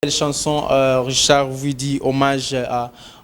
Belle chanson, Richard vous dit hommage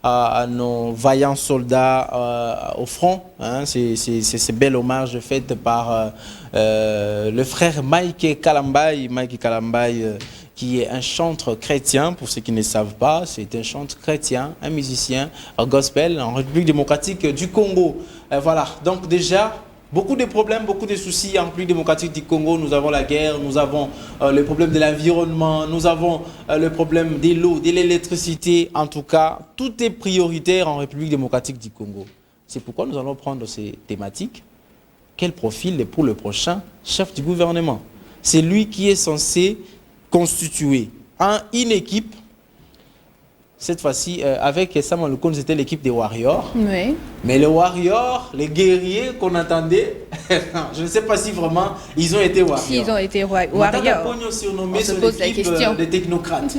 à nos vaillants soldats au front. Hein, c'est bel hommage fait par le frère Mike Kalambay. Mike Kalambay qui est un chanteur chrétien, pour ceux qui ne savent pas, c'est un chanteur chrétien, un musicien gospel en République démocratique du Congo. Voilà, donc déjà, beaucoup de problèmes, beaucoup de soucis en République démocratique du Congo. Nous avons la guerre, nous avons le problème de l'environnement, nous avons le problème de l'eau, de l'électricité. En tout cas, tout est prioritaire en République démocratique du Congo. C'est pourquoi nous allons prendre ces thématiques. Quel profil est pour le prochain chef du gouvernement? C'est lui qui est censé constituer une équipe. Cette fois-ci, avec Samuel Lukonde, c'était l'équipe des Warriors. Oui. Mais les Warriors, les guerriers qu'on attendait, je ne sais pas si vraiment ils ont été Warriors. S'ils ont été Warriors. On se pose la question. Des technocrates.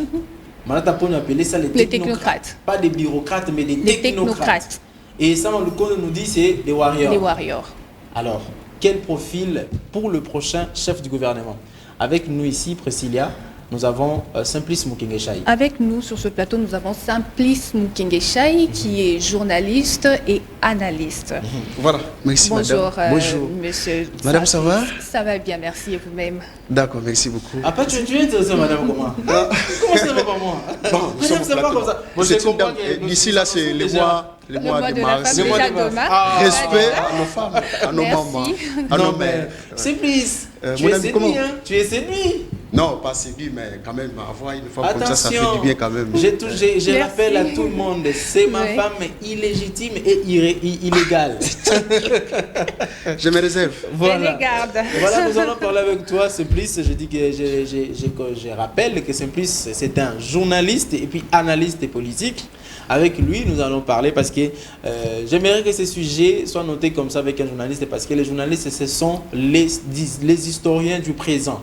On appelait ça les technocrates. Pas des bureaucrates, mais des technocrates. Et Samuel Lukonde nous dit c'est des Warriors. Les Warriors. Alors, quel profil pour le prochain chef du gouvernement? Avec nous ici, Priscilla, nous avons Simplice Mukinge-Chai. Avec nous sur ce plateau, nous avons Simplice Mukinge-Chai qui est journaliste et analyste. Voilà, merci Bonjour, madame. Bonjour. Monsieur. Madame, ça va? Ça va bien, merci, et vous-même? D'accord, merci beaucoup. Après, tu es intéressé, madame, comment? Comment ça va pas moi? Bon, nous sommes pas comme ça. D'ici là, c'est le mois de mars. Le mois de mars. Respect à nos femmes, à nos mamans, à nos mères. Simplice, tu es séduit, hein? Tu es séduit. Non, pas séduit, mais quand même, avoir une femme comme ça fait du bien quand même. Je rappelle à tout le monde, c'est ma femme illégitime et illégale. Je me réserve. Voilà. Voilà, nous allons parler avec toi, Simplice. Je dis que je rappelle que Simplice, c'est un journaliste et puis analyste politique. Avec lui, nous allons parler parce que j'aimerais que ces sujets soient notés comme ça avec un journaliste, parce que les journalistes, ce sont les historiens du présent.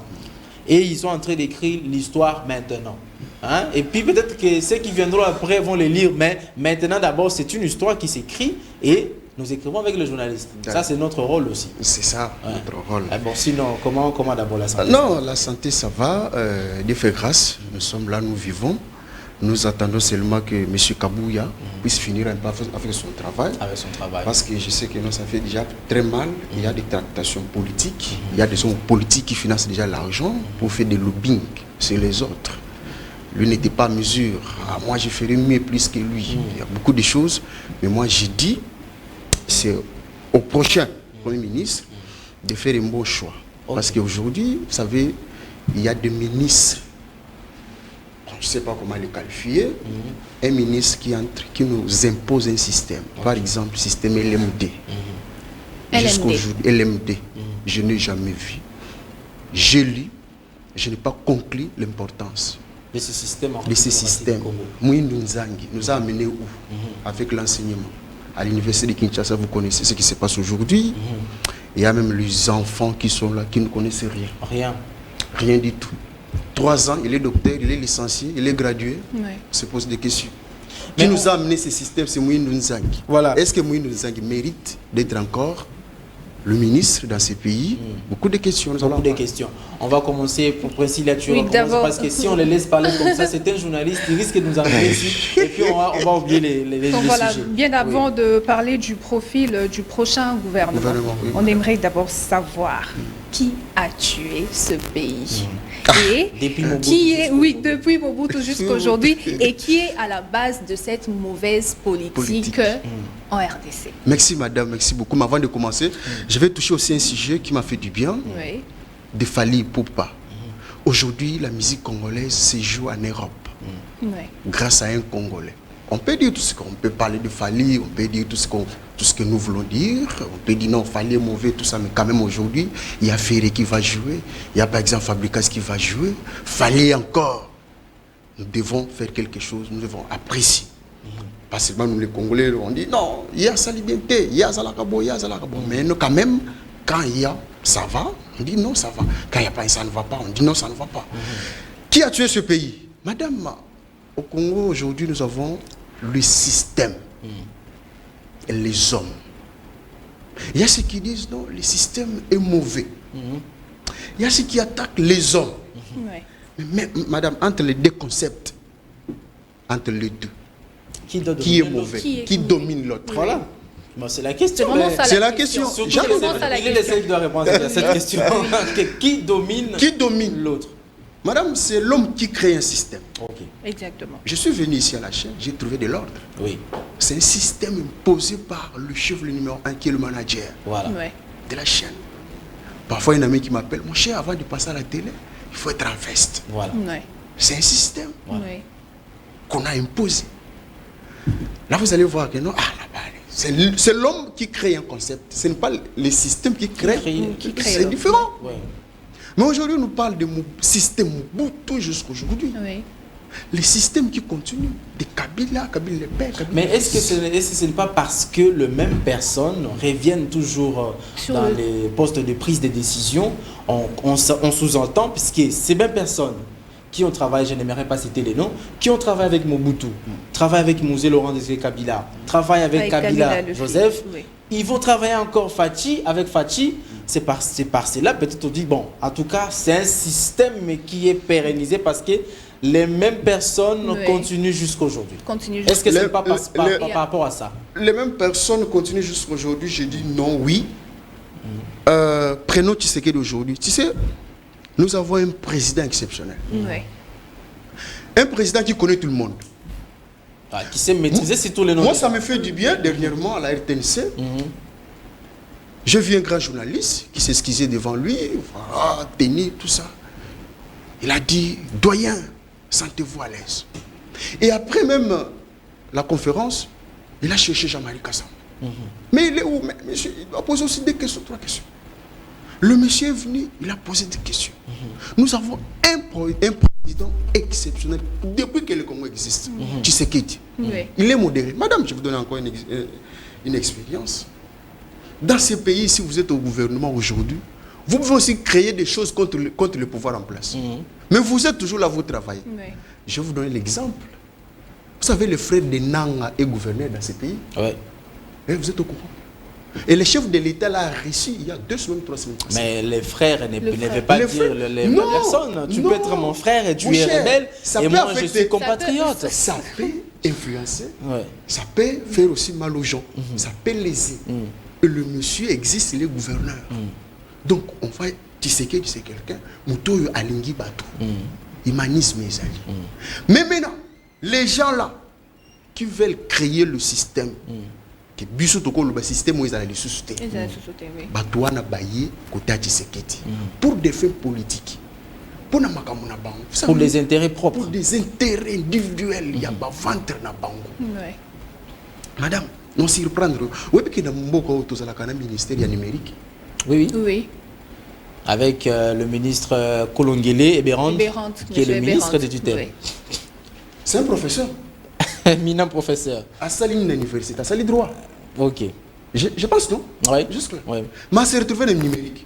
Et ils sont en train d'écrire l'histoire maintenant. Hein? Et puis peut-être que ceux qui viendront après vont les lire, mais maintenant d'abord c'est une histoire qui s'écrit et nous écrivons avec les journalistes. Ça c'est notre rôle aussi. C'est ça, notre rôle. Bon, sinon, comment d'abord la santé? Non, la santé ça va, Dieu fait grâce, nous sommes là, nous vivons. Nous attendons seulement que M. Kabouya puisse finir un peu avec son travail. Parce que je sais que non, ça fait déjà très mal. Il y a des tractations politiques. Il y a des hommes politiques qui financent déjà l'argent pour faire des lobbying sur les autres. Lui n'était pas à mesure. Ah, moi, je ferai mieux plus que lui. Il y a beaucoup de choses. Mais moi, j'ai dit, c'est au prochain Premier ministre de faire un bon choix. Parce qu'aujourd'hui, vous savez, il y a des ministres. Je ne sais pas comment les qualifier, un ministre qui nous impose un système. Par exemple, le système LMD. Jusqu'aujourd'hui, LMD, je n'ai jamais vu. J'ai lu, je n'ai pas conclu l'importance de ce système. Moïndou Nzangi nous a amené où? Avec l'enseignement. À l'université de Kinshasa, vous connaissez ce qui se passe aujourd'hui. Il y a même les enfants qui sont là, qui ne connaissent rien. Rien du tout. 3 ans, il est docteur, il est licencié, il est gradué. On se pose des questions. Qui nous a amené ce système, c'est Moïndou Nzangi. Voilà. Est-ce que Moïndou Nzangi mérite d'être encore le ministre dans ce pays? Beaucoup de questions. Beaucoup de questions. On va commencer pour Priscilla, parce que si on les laisse parler comme ça, c'est un journaliste qui risque de nous amener ici. Et puis on va oublier les sujets. Bien avant de parler du profil du prochain gouvernement, on aimerait d'abord savoir qui a tué ce pays. Et depuis Mobutu jusqu'à aujourd'hui, et qui est à la base de cette mauvaise politique en RDC. Merci madame, merci beaucoup. Mais avant de commencer, je vais toucher aussi un sujet qui m'a fait du bien, de Fally Ipupa. Aujourd'hui, la musique congolaise se joue en Europe, grâce à un Congolais. On peut dire tout ce qu'on peut parler de Fally, on peut dire tout ce que nous voulons dire, on peut dire non, Fally est mauvais, tout ça, mais quand même aujourd'hui, il y a Ferré qui va jouer, il y a par exemple Fabricas qui va jouer, Fally encore. Nous devons faire quelque chose, nous devons apprécier. Pas seulement nous les Congolais, on dit non, il y a Salibente, il y a Zalakabo, il y a Zalakabo. Mais nous, quand même, quand il y a, ça va, on dit non, ça va. Quand il n'y a pas, ça ne va pas, on dit non, ça ne va pas. Qui a tué ce pays? Madame, au Congo, aujourd'hui, nous avons le système et les hommes. Il y a ceux qui disent non, le système est mauvais. Il y a ceux qui attaquent les hommes. Mais madame, entre les deux concepts, entre les deux, qui est mauvais, qui domine l'autre? Voilà. Bon, c'est la question. C'est la question. Il essaye de répondre à cette question. Qui domine l'autre? Madame, c'est l'homme qui crée un système. Okay. Exactement. Je suis venu ici à la chaîne, j'ai trouvé de l'ordre. Oui. C'est un système imposé par le chef, le numéro 1, qui est le manager de la chaîne. Parfois, il y a un ami qui m'appelle, mon cher, avant de passer à la télé, il faut être en veste. Voilà. C'est un système qu'on a imposé. Là, vous allez voir que non, c'est l'homme qui crée un concept. Ce n'est pas le système qui crée. C'est différent. Ouais. Mais aujourd'hui, on nous parle de système Mobutu jusqu'aujourd'hui. Oui. Les systèmes qui continuent, de Kabila, Kabila le père, Kabila. Mais est-ce que ce n'est pas parce que les mêmes personnes reviennent toujours dans les postes de prise de décision? On sous-entend, puisque ces mêmes personnes qui ont travaillé, je n'aimerais pas citer les noms, qui ont travaillé avec Mobutu, travaillent avec Mouzé Laurent Désiré Kabila, travaillent avec Kabila Joseph, ils vont travailler encore avec Fachi. C'est par cela, peut-être on dit, bon, en tout cas, c'est un système qui est pérennisé parce que les mêmes personnes continuent jusqu'aujourd'hui. Est-ce que ce n'est pas par rapport à ça? Les mêmes personnes continuent jusqu'aujourd'hui. Je dis non, oui. Prenons Tshisekedi d'aujourd'hui. Tu sais, nous avons un président exceptionnel. Un président qui connaît tout le monde. Qui sait maîtriser surtout les noms. Moi, ça me fait du bien, dernièrement, à la RTNC. J'ai vu un grand journaliste qui s'excusait devant lui, tenir, tout ça. Il a dit, doyen, sentez-vous à l'aise. Et après même la conférence, il a cherché Jean-Marie Kassam. Mais il est où? Monsieur, il doit poser aussi 3 questions. Le monsieur est venu, il a posé des questions. Nous avons un président exceptionnel depuis que le Congo existe. Tshisekedi. Il est modéré. Madame, je vais vous donner encore une expérience. Dans ces pays, si vous êtes au gouvernement aujourd'hui, vous pouvez aussi créer des choses contre le pouvoir en place. Mais vous êtes toujours là, vous travaillez. Je vais vous donner l'exemple. Vous savez, le frère de Nanga est gouverneur dans ces pays. Et vous êtes au courant. Et le chef de l'État l'a reçu il y a 2 semaines, 3 semaines. Mais les frères ne veulent pas dire les personnes. Tu peux être mon frère et tu es rebelle. Et moi, je suis compatriote. Ça peut influencer. Ça peut faire aussi mal aux gens. Ça peut léser. Et le monsieur existe, il est gouverneur. Donc, on va Tshisekedi, c'est quelqu'un. Mutoyo Alingi Batou. Humanisme, mais maintenant, les gens là qui veulent créer le système, que biso toko le système où ils allaient les sous-souter. Batouana baye côté Tshisekedi. Pour des fins politiques. Pour les intérêts propres. Pour des intérêts individuels. Il y a pas ventre na bango. Madame, non s'y reprendre. Oui, parce que dans mon ministère numérique. Oui. Avec le ministre Kolongele Eberand, qui est le ministre de tutelle. C'est un professeur. Éminent professeur. À Saline l'université, à Saline droit. Ok. Je pense, non? Oui. Juste là. Oui. Mais c'est retrouvé dans le numérique.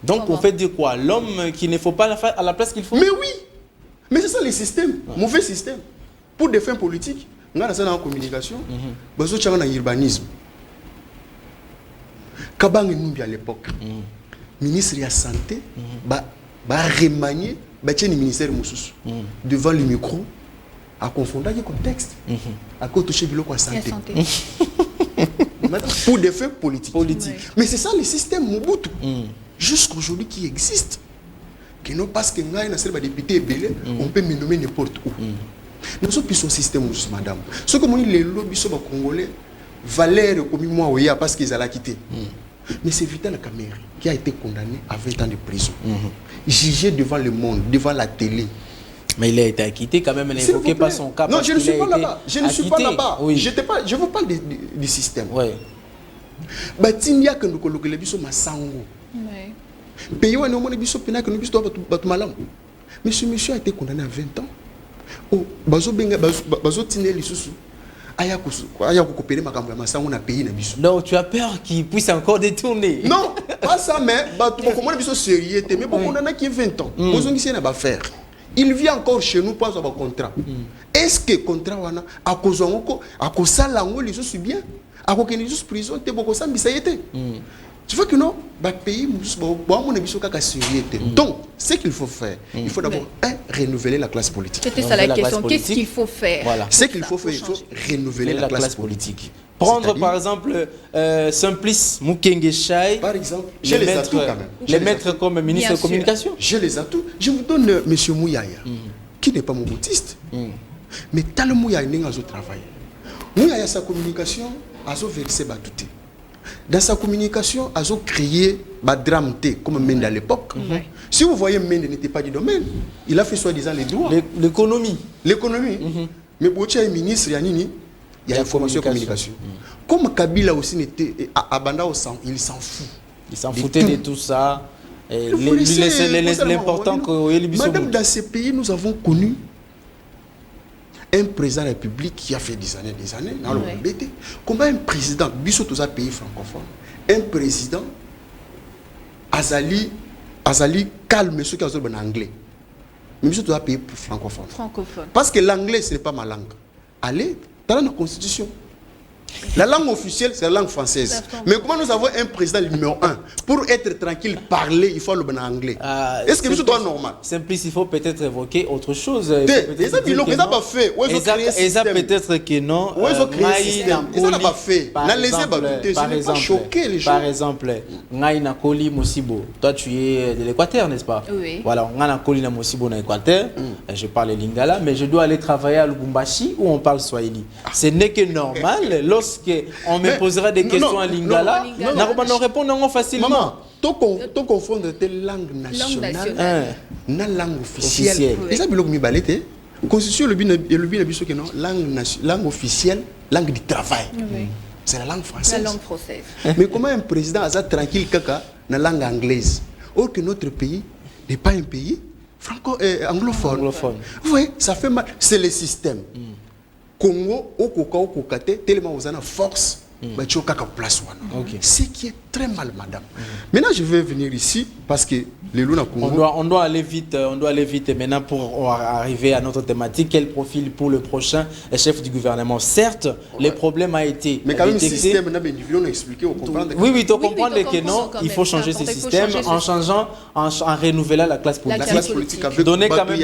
Donc, on fait dire quoi? L'homme qui ne faut pas à la place qu'il faut? Mais oui. Mais c'est ça le système. Mauvais système. Pour des fins politiques, on a ça en communication, on a en urbanisme. Kabang Numbi à l'époque, ministre de la Santé, va remanier le ministère devant le micro, à confondre le contexte, à toucher le santé. Pour des faits politiques. Mais c'est ça le système Mobutu, jusqu'aujourd'hui qui existe. Que non parce que nous avons des députés, on peut me nommer n'importe où. Nous sommes plus un système, madame. Ce que moi, les lobbies congolais, valèrent comme moi, parce qu'ils allaient quitter. Mais c'est Vital Kamerhe qui a été condamné à 20 ans de prison. Jugé devant le monde, devant la télé. Mais il a été acquitté quand même, n'évoquez pas son cas. Non, je ne suis pas là-bas. Je ne suis pas là-bas. Je vous parle du système. Oui. Batinia que nous colloquons les bisous Massango. Pays où nous avons des bisous pénal que nous bisous Batmalam. Mais ce monsieur a été condamné à 20 ans. Oh, Bazo Tine Lissousou. Non, tu as peur qu'il puisse encore détourner. Non, pas ça, mais comment ils sont sérieux, mais pour qu'on en a qui 20 ans, il vient encore chez nous pour avoir un contrat. Est-ce que le contrat a cause de ça, les choses bien, à cause de prison, tu beaucoup ça, mais ça y était. Tu vois que non, pays, donc, ce qu'il faut faire, il faut d'abord renouveler la classe politique. C'était ça la question. Qu'est-ce qu'il faut faire? Voilà. Ce qu'il faut faire, il faut renouveler la classe politique. Prendre par exemple Simplice Mukenge Chai, par exemple, les mettre comme ministre de communication. J'ai les atouts. Je vous donne M. Mouyaya, qui n'est pas mon boutiste, mais Tal Mouyaya n'a pas travaillé. Mouyaya, sa communication, a versé Batouté. Dans sa communication, a créé Badramte, comme Mende à l'époque. Si vous voyez, Mende n'était pas du domaine. Il a fait soi-disant les droits. L'économie. L'économie. Mais Bocha est ministre, il y a information et communication. Comme Kabila aussi n'était à Banda, il s'en fout. Il s'en foutait de tout ça. L'important que Madame, dans ces pays, nous avons connu un président de la République qui a fait des années, dans le BT. Comment un président, Bissot tous un pays francophone, un président, Azali calme ceux qui ont en anglais. Mais Bissot tous un pays francophone. Parce que l'anglais, ce n'est pas ma langue. Allez, dans la constitution. La langue officielle, c'est la langue française. Mais comment nous avons un président numéro 1? Pour être tranquille, parler, il faut le bon anglais. Est-ce que c'est normal? Simplice, il faut peut-être évoquer autre chose. Et ça, ils n'ont pas fait. Et ça, peut-être que non. Ils n'ont pas fait. Par exemple, Ngaïna Koli Mosibo. Toi, tu es de l'Équateur, n'est-ce pas? Oui. Voilà, Ngaïna Koli Mosibo dans l'Équateur. Je parle lingala, mais je dois aller travailler à Lubumbashi où on parle swahili. Ce n'est que normal. Lorsqu'on me posera des questions en lingala, on répond facilement. Maman, tu confonds tes langues nationales et langue officielle. Et ça, c'est constitution, langue officielle, langue du travail. C'est la langue française. La langue française. Mais comment un président a ça tranquille kaka na langue anglaise? Or que notre pays n'est pas un pays anglophone. Vous voyez, ça fait mal. C'est le système. Congo, au Kokate, tellement vous avez force, ce qui est très mal, madame. Maintenant, je vais venir ici parce que les Luna Congo. On doit aller vite, maintenant pour arriver à notre thématique. Quel profil pour le prochain chef du gouvernement? Certes, les problèmes ont été. Mais quand même, le système, on a expliqué, on comprend. Oui, tu comprends que non, il faut changer ce système en changeant, en renouvelant la classe politique. La classe politique avec donner quand même.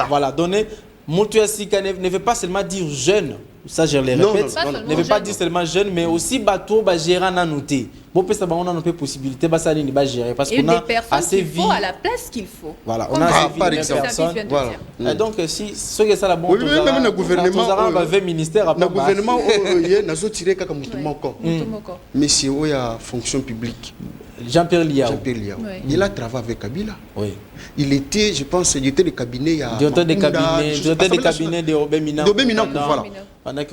Voilà, donner. Moutouassika ne veut pas seulement dire jeune, ça je le répète, ne veut pas dire seulement jeune, mais aussi bateau, gérer en noté. Bon, on a une possibilité, ça ne gérer parce qu'on a assez vite à la place qu'il faut. Voilà, on a assez vite de personnes. Voilà. Donc si ce que ça la bonne, même le gouvernement, 20 ministères après. Le gouvernement, il a tiré comme Monsieur, il y a fonction publique. Jean-Pierre Liao. Il a travaillé avec Kabila. Oui. Il était, je pense, il était le cabinet. Directeur des cabinets de Obemina. Voilà. Mais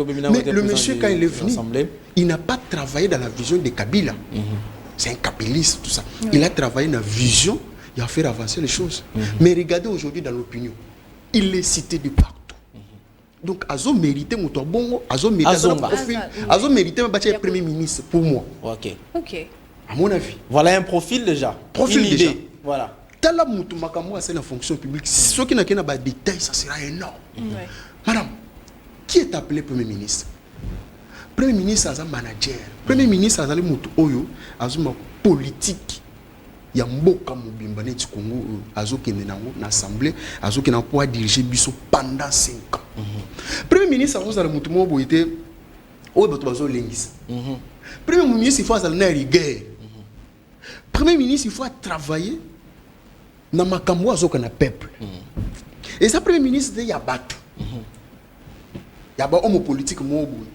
le monsieur, quand il est venu, il n'a pas travaillé dans la vision de Kabila. C'est un kabiliste, tout ça. Il a travaillé dans la vision, il a fait avancer les choses. Mais regardez aujourd'hui dans l'opinion, il est cité de partout. Donc, Azo mérité mon bongo, Azo mérité un premier ministre pour moi. Ok. À mon avis. Voilà un profil déjà. Déjà. Voilà. Tala mutu makamwa c'est la fonction publique. Ce qui n'a pas de détails, ça sera énorme. Madame, qui est appelé Premier ministre? Premier ministre est un manager. Premier ministre est un mutu oyo, azuma politique. Il y a mboka mobimba neti Congo, azo kende nango na assemblée, azo kende pouvoir diriger biso pendant 5 ans. Premier ministre azo za mutu mo boité oyo bato bazo lengisa. Premier ministre il faut aller rigueur. Premier ministre il faut travailler dans makambo azoka na peuple. Et ça premier ministre il y a battu. Il y a un homme politique mo boy.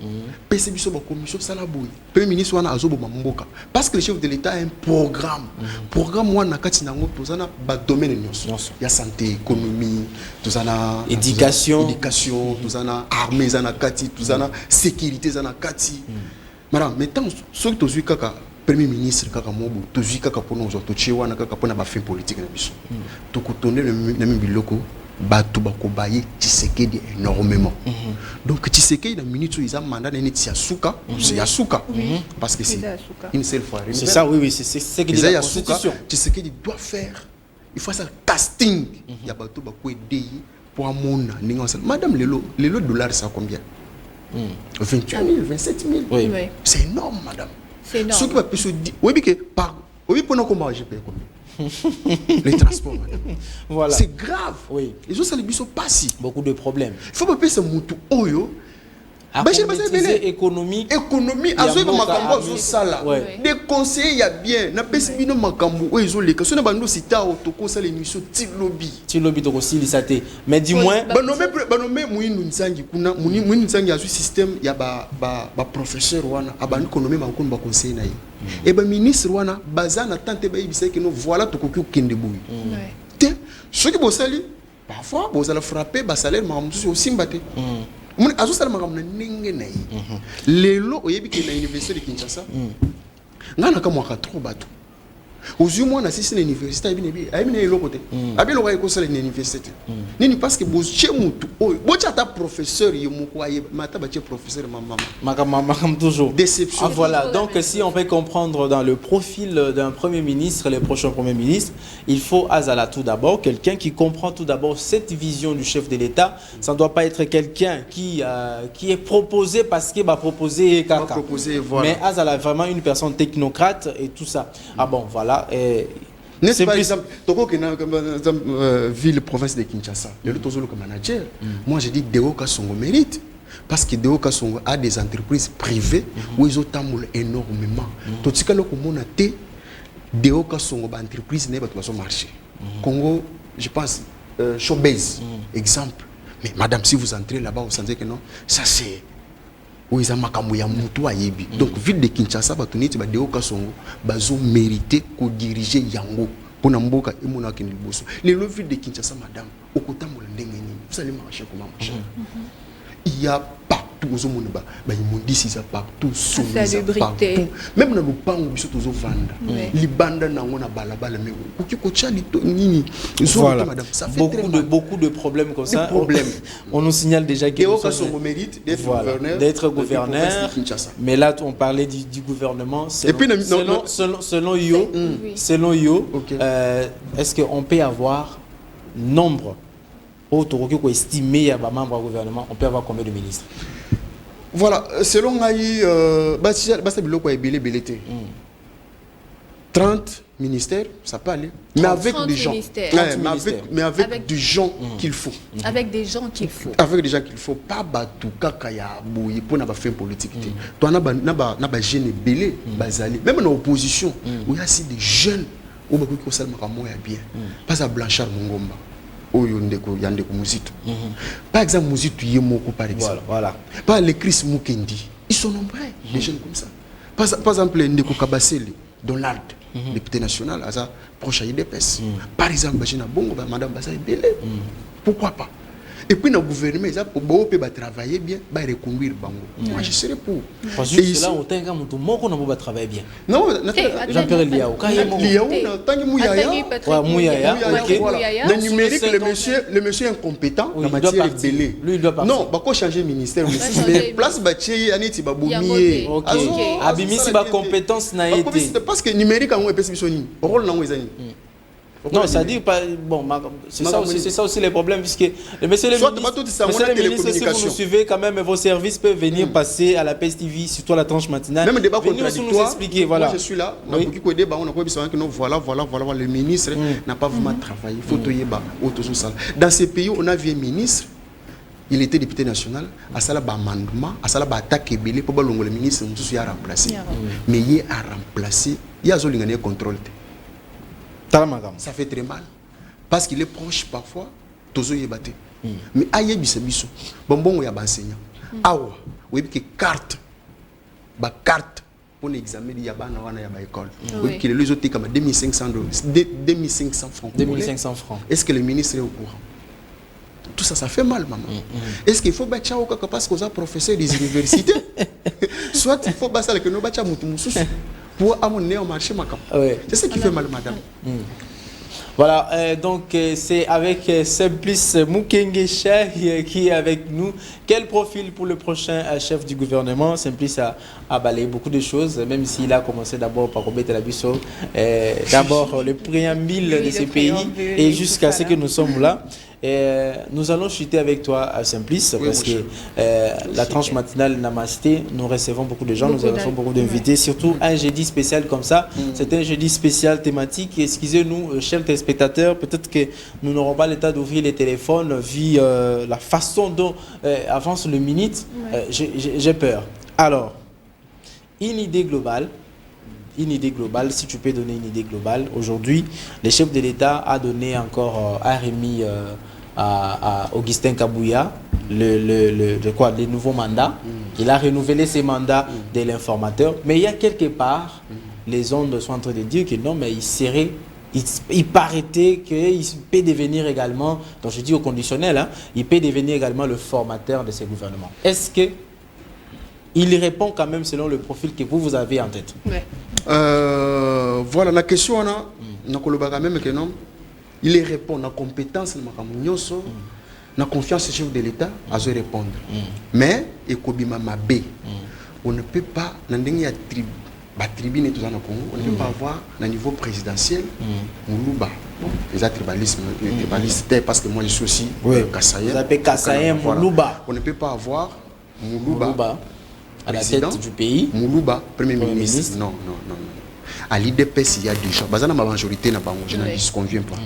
PC biso ba commission sala boy. Premier ministre wana azo ba mboka parce que le chef de l'État a un programme. Programme wana kati nango tozana ba domaine nyonso. Il y a santé, économie, tozana éducation, tozana armée zana kati, tozana sécurité zana kati. Madame, maintenant ce que tu kaka premier ministre kaka mobo tu kaka pour nous autres tu wana kaka pour na ba fin politique na biso. To kotonner le même biloko batu bakobaye Tshisekedi énormément. Donc Tshisekedi na minute ils ont mandat na neti Yasuka, c'est Yasuka parce que c'est une seule fois. C'est ça oui, c'est ce qui dit la constitution. Tshisekedi doit faire il faut ça casting ya batu bako aider pour amona ninga madame le dollar ça combien? 28 000, 27 000. Oui. C'est énorme, madame. C'est énorme. Ce qui va se dire, oui, mais que par, oui, pendant comment j'ai payé combien? Les transports, madame. Voilà. C'est grave. Oui. Les autres, ça ne sont pas si. Beaucoup de problèmes. Il faut pas payer ce moutou oyo. Économique. Économie, azo ba makambo zo sala. Des conseillers y a bien. Na pesi bino makambo o ezo leka. So na bando sita otoko sala émission ti lobby. Ti lobby to aussi lisate. Mais dis-moi, ba nommé Muindu Nsangi kuna Muindu Nsangi a ce système ya ba professeur wana abandi économie makon ba conseiller na ye. Et ba ministre wana bazana tante ba yibisa que no voilà to koki okende boui. Te ce qui bosali parfois bosala frapper ba salaire makambo aussi mbate. Mon azo sala makambo ndenge na yi lelo oyebi ke na université de Kinshasa ngana ka mwaka trop bato ozu moi na sisi na université abi na eloko te abi lo ko sala na université nini parce que bo che mutu oyo bo cha ta professeur yemoko aye mata ba che professeur makam toujours déception. Ah, voilà, donc si on peut comprendre dans le profil d'un premier ministre, les prochains premiers ministres, il faut Azala tout d'abord, quelqu'un qui comprend tout d'abord cette vision du chef de l'État. Ça ne doit pas être quelqu'un qui est proposé parce qu'il va proposer caca. Voilà. Mais Azala vraiment une personne technocrate et tout ça. Ah bon, voilà. N'est-ce pas, par exemple, Toko qui est ville, province de Kinshasa, le Tozolo comme manager, moi je dis Deo Kassongo mérite. Parce que Deo Kassongo a des entreprises privées où ils ont tamoul énormément. Tout ce que l'on a été, Deo Kassongo, entreprise n'est pas tout marché. Congo, je pense, Showbase, exemple. Mais madame, si vous entrez là-bas, vous sentez que non, ça c'est. Oui, ça m'a camouillé à Yebi. Donc, ville de Kinshasa, Deo Kassongo, bazo mérité qu'on diriger Yango. Pour Namboka et mon akin bosso. Les ville de Kinshasa, madame, au côté de l'Engeni, vous allez marcher comme un machin. Il y a partout aux hommes, ils m'ont dit si ça partout, partout. Même dans le pan où ils sont aux vendre. Les bandes n'ont pas balabala, mais voilà. Beaucoup de problèmes comme ça. On nous signale déjà qu'il mérite d'être gouverneur. Mais là, on parlait du gouvernement. Selon Yo, est-ce qu'on peut avoir nombre pour estimer un membre du gouvernement, on peut avoir combien de ministres? Voilà, selon Aïe, 30 ministères, ça peut aller. Mais avec des gens. Mais avec des gens qu'il faut. Avec des gens qu'il faut. Avec des gens qu'il faut. Pas batou, kakaya, bouille, pour n'avoir fait politique. Toi, n'a pas gêné, belé, bazali. Même dans l'opposition, où il y a aussi des jeunes, où il y a bien. Pas à Blanchard Mongomba. Par exemple, Mouzitu Yemoko, par exemple. Voilà. Pas les Chris Mukendi. Ils sont nombreux, des jeunes comme ça. Par exemple, Ndeko Kabasele, Donald, député national, à sa proche à IDPS. Par exemple, Bongo, Madame Bassa est belé. Pourquoi pas? Et puis, dans le gouvernement, ils peuvent travailler bien, ils peuvent reconduire Bango. Moi, je serais pour. Parce que là, on a un travailler bien. Non, Jean-Pierre Liao. Liao, tant que Mouyaya. Le numérique, le monsieur est incompétent en matière de belé. Lui, il doit partir. Non, il faut changer de ministère. Mais place Baché, Aneti Baboumi. Abimi, c'est ma compétence. Parce que le numérique, on est un rôle dans les années. Non, ça dit pas. Bon, c'est ça aussi les problèmes, puisque monsieur le ministre, si vous nous suivez, quand même, vos services peuvent venir passer à la PSTV, surtout à la tranche matinale. Même débat contradictoire. Nous expliquer, voilà. Moi, je suis là. Voilà, le ministre n'a pas vraiment travaillé. Il faut dans ces pays, on a vu un ministre. Il était député national. À ça, amendement, à ça, attaque belé pour le ministre, il a remplacé. Mais il a remplacé. Il y a un contrôle. Ça fait très mal. Parce qu'il est proche parfois, Tozo Yebate. Mais aïe bisabiso. Bon, il y a un enseignant. Awa, oui, que carte. Ba carte pour l'examen, il y a une école. Oui, que les autres comme 2500 francs. 2500 francs. Est-ce que le ministre est au courant? Tout ça, ça fait mal, maman. Est-ce qu'il faut battre au cas parce qu'on a professeur des universités? Soit il faut battre que nous battre pour amener au marché macam. C'est ça qui fait mal, madame. Voilà, donc c'est avec Simplice Mukengesha qui est avec nous. Quel profil pour le prochain chef du gouvernement? Simplice a balayé beaucoup de choses, même s'il a commencé d'abord par Robert Labisso, d'abord le préambule de ce pays et jusqu'à ce que nous sommes là. Et nous allons chuter avec toi à Simplice, parce que la tranche matinale Namasté, nous recevons beaucoup de gens, nous recevons beaucoup d'invités, surtout un jeudi spécial comme ça. C'est un jeudi spécial thématique. Excusez-nous, chers téléspectateurs, peut-être que nous n'aurons pas le temps d'ouvrir les téléphones vu la façon dont avance le minute. J'ai peur. Alors, une idée globale, si tu peux donner une idée globale. Aujourd'hui, le chef de l'État a donné encore, a remis à Augustin Kabouya les nouveaux mandats. Il a renouvelé ses mandats de l'informateur. Mais il y a quelque part, les ondes sont en train de dire que non, mais il paraît qu'il peut devenir également, donc je dis au conditionnel, hein, il peut devenir également le formateur de ces gouvernements. Est-ce que il répond quand même selon le profil que vous avez en tête? Voilà la question, même que non, il répond à compétence, na confiance au chef de l'État à répondre. Mais on ne peut pas, on ne peut pas avoir à niveau présidentiel Moulouba. Les tribalistes, parce que moi je suis aussi Kassaïen, Moulouba. On ne peut pas avoir Moulouba à la tête du pays. Moulouba, premier ministre. Non. À l'IDPS, il y a déjà. La majorité n'a pas de journalistes, ne convient pas.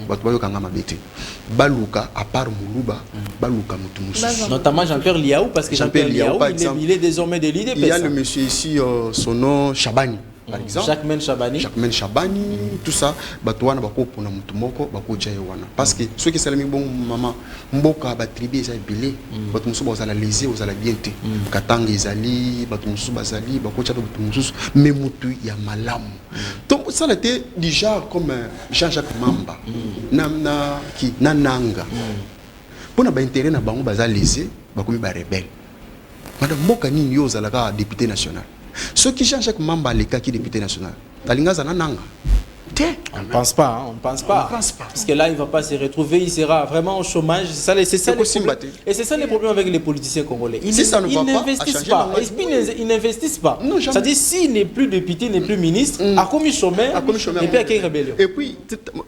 Balouka, à part Moulouba, Balouka Moutoumousou. Notamment Jean-Pierre Liaou, parce que Jean-Pierre Liaou, il est désormais de l'IDPS. Il y a le monsieur ici, son nom, Chabani. Par exemple, Jacquemain Chabani, tout ça, Batouana bako pona mutumoko bako jayewana. Parce que ceux qui salami bon maman, mboka ba tribu eza belé, batumusu bazala léser, bazala bienté. Katanga ezali, batumusu bazali, bako tcha batumusu, mais mutu ya malamu. Donc ça était déjà comme Jean-Jacques Mamba. Nananga. Pona ba intérêt na bango bazala léser, bako mi ba rebelle. Madame mboka ni yo zalaka député national. Ceux qui Jean-Jacques Mamba, les cas qui est député national, on ne pense pas, on ne pense pas. Parce que là, il ne va pas se retrouver, il sera vraiment au chômage. Et c'est ça les problèmes avec les politiciens congolais. Ils n'investissent pas. Ils n'investissent pas. C'est-à-dire, s'il n'est plus député, il n'est plus ministre, à quoi il chômeur, et puis à quelle rébellion. Et puis,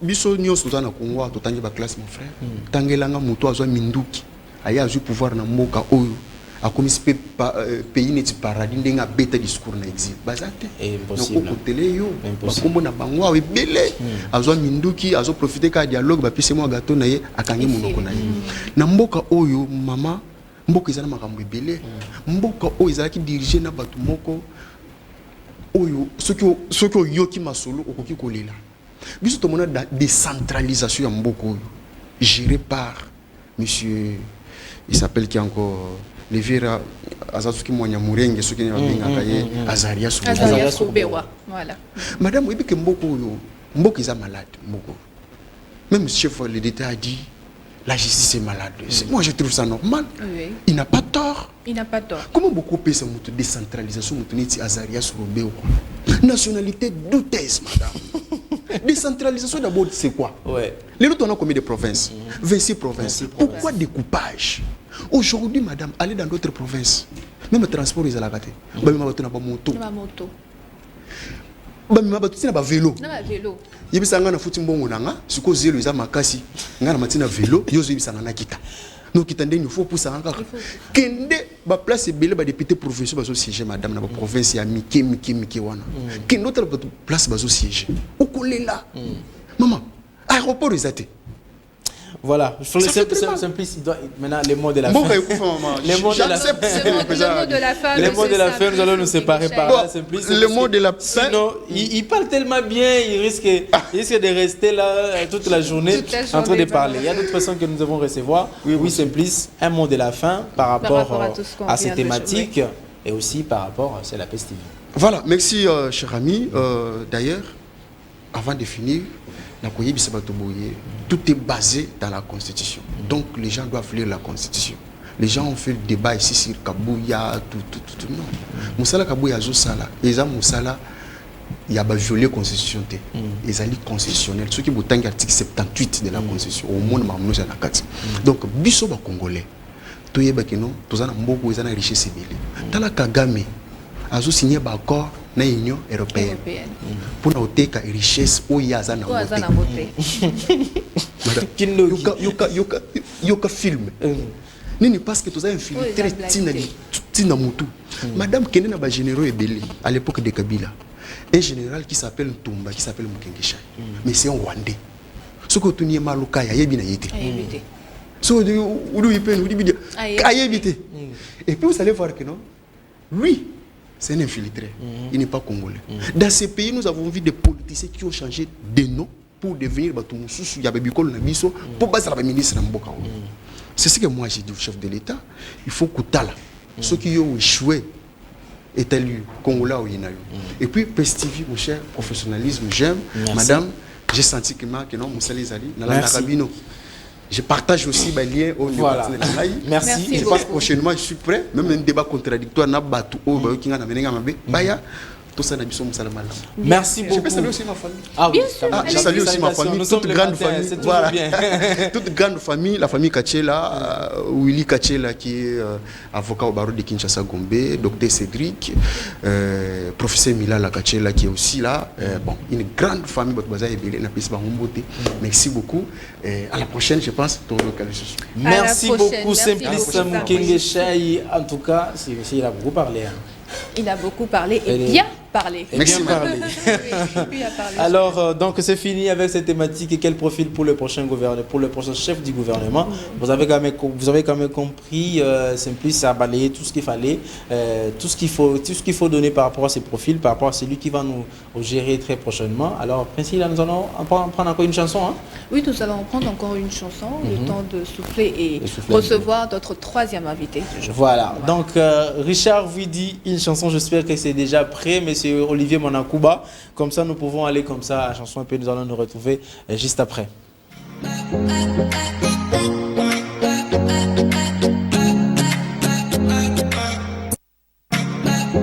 Bisso Nyos, nous avons Congo, tout le classe, mon frère. Tangelanga, Mouto, Azo Minduki, Aya, je pouvoir na Moka, Oyo. A comme ce pays n'est pas paradis, il y a un bête discours dans l'exil. C'est impossible. Impossible. Azo Minduki, Azo profiter d'un dialogue, puis c'est moi gâteau naie, à Kangi Monoko naie. Na mboka oyo mama, mboka izana makambo ebele. Mboka oyo izala ki diriger na batu moko oyo ceux qui yoki masolo okoki kolela. Biso to mona décentralisation ya mboka oyo géré par monsieur, il s'appelle qui encore les Vera Azazuki Mwanya Murenge, ceux qui n'ont pas payé Azaria Soubewa. Voilà. Madame, oui, que Mboko est malade. Même le chef de l'État a dit la justice est malade. Moi, je trouve ça normal. Oui. Il n'a pas tort. Il n'a pas tort. Comment beaucoup peut se décentralisation Azaria Soubewa? Nationalité douteuse, madame. Décentralisation d'abord, c'est quoi? Les autres, on a combien de provinces? 26 provinces. Pourquoi découpage? Aujourd'hui, madame, allez dans d'autres provinces. Même le transport, ils ont la gâté. Ils ont moto. Ils ont vélo. Ils ont un foutu mbongo nanga. Si vous avez un makasi, vous avez un vélo. Vous avez un kita. Donc, il faut pour ça encore. Kende, ba place belé ba député provinciaux baso siéger madame na ba province ya Miki wana. Kende autre place baso siéger. Au collé là. Maman, aéroport ils étaient. Voilà, je le simplice. Maintenant, les mots de la fin. Les mots de la fin, nous allons nous séparer par là. Les mots de la fin. Sinon, il parle tellement bien, il risque de rester là toute la journée en train de parler. Il y a d'autres personnes que nous devons recevoir. Oui, Simplice, un mot de la fin par rapport à ces thématiques et aussi par rapport à la peste. Voilà, merci, cher ami. D'ailleurs, avant de finir, tout est basé dans la Constitution. Donc les gens doivent lire la Constitution. Les gens ont fait le débat ici sur Kabouya, tout. Non. Moussala Kabouya Zosala. Les gens Moussala, il y a violé la Constitution. Ils ont constitutionnel. Ceux qui ont l'article 78 de la Constitution. Au monde, donc, biso ba Congolais. Tout est bakino, tout ça n'a pas de richesse. Dans la Kagame, a signé un accord na Union européenne. Pour nous dire que richesse où il y a ça na côté. Yoka film. Nini parce que tous avez infiltré tina mutu. Madame Kenena ba généraux ebele à l'époque de Kabila. Un général qui s'appelle Ntumba, qui s'appelle Mukengesha. Mais c'est un Rwandais. Ce que tu n'y es malouka, il y a bien été. Et puis vous allez voir que non, lui, c'est un infiltré. Il n'est pas congolais. Dans ces pays, nous avons vu des politiciens qui ont changé de nom pour devenir Batumususu, Yabebikol Nabiso, pour passer à la ministre Mboka. C'est ce que moi j'ai dit au chef de l'État. Il faut que ceux qui ont échoué est élu Congolais ou Inayo. Et puis, Pestivi, mon cher, professionnalisme, j'aime. Madame, j'ai senti que non, Moussa Lezali, je partage aussi mes liens au niveau de la Merci. Je pense prochainement, je suis prêt. Même un débat contradictoire, merci beaucoup. Je peux saluer aussi ma famille. Ah oui, je salue aussi ma famille, toute grande famille. Voilà. Toute grande famille, la famille Kachela, Willy Kachela qui est avocat au barreau de Kinshasa Gombe, docteur Cédric, professeur Milala Kachela qui est aussi là. Bon, une grande famille, merci beaucoup. À la prochaine, je pense. Merci beaucoup, Simplice Mukengesha. En tout cas, il a beaucoup parlé. Il a beaucoup parlé et bien parlé. Merci. Bien parlé. Alors, donc c'est fini avec cette thématique. Et quel profil pour le prochain gouvernement, pour le prochain chef du gouvernement? Vous avez quand même compris, Simplice a balayé tout ce qu'il fallait, tout ce qu'il faut donner par rapport à ces profils, par rapport à celui qui va nous gérer très prochainement. Alors, Prince, nous allons prendre encore une chanson. Hein? Oui, nous allons prendre encore une chanson, le temps de souffler et recevoir notre troisième invité. Voilà. Donc, Richard vous dit une chanson. J'espère que c'est déjà prêt, mais c'est Olivier Monakouba. Comme ça, nous pouvons aller comme ça à la chanson et puis nous allons nous retrouver juste après.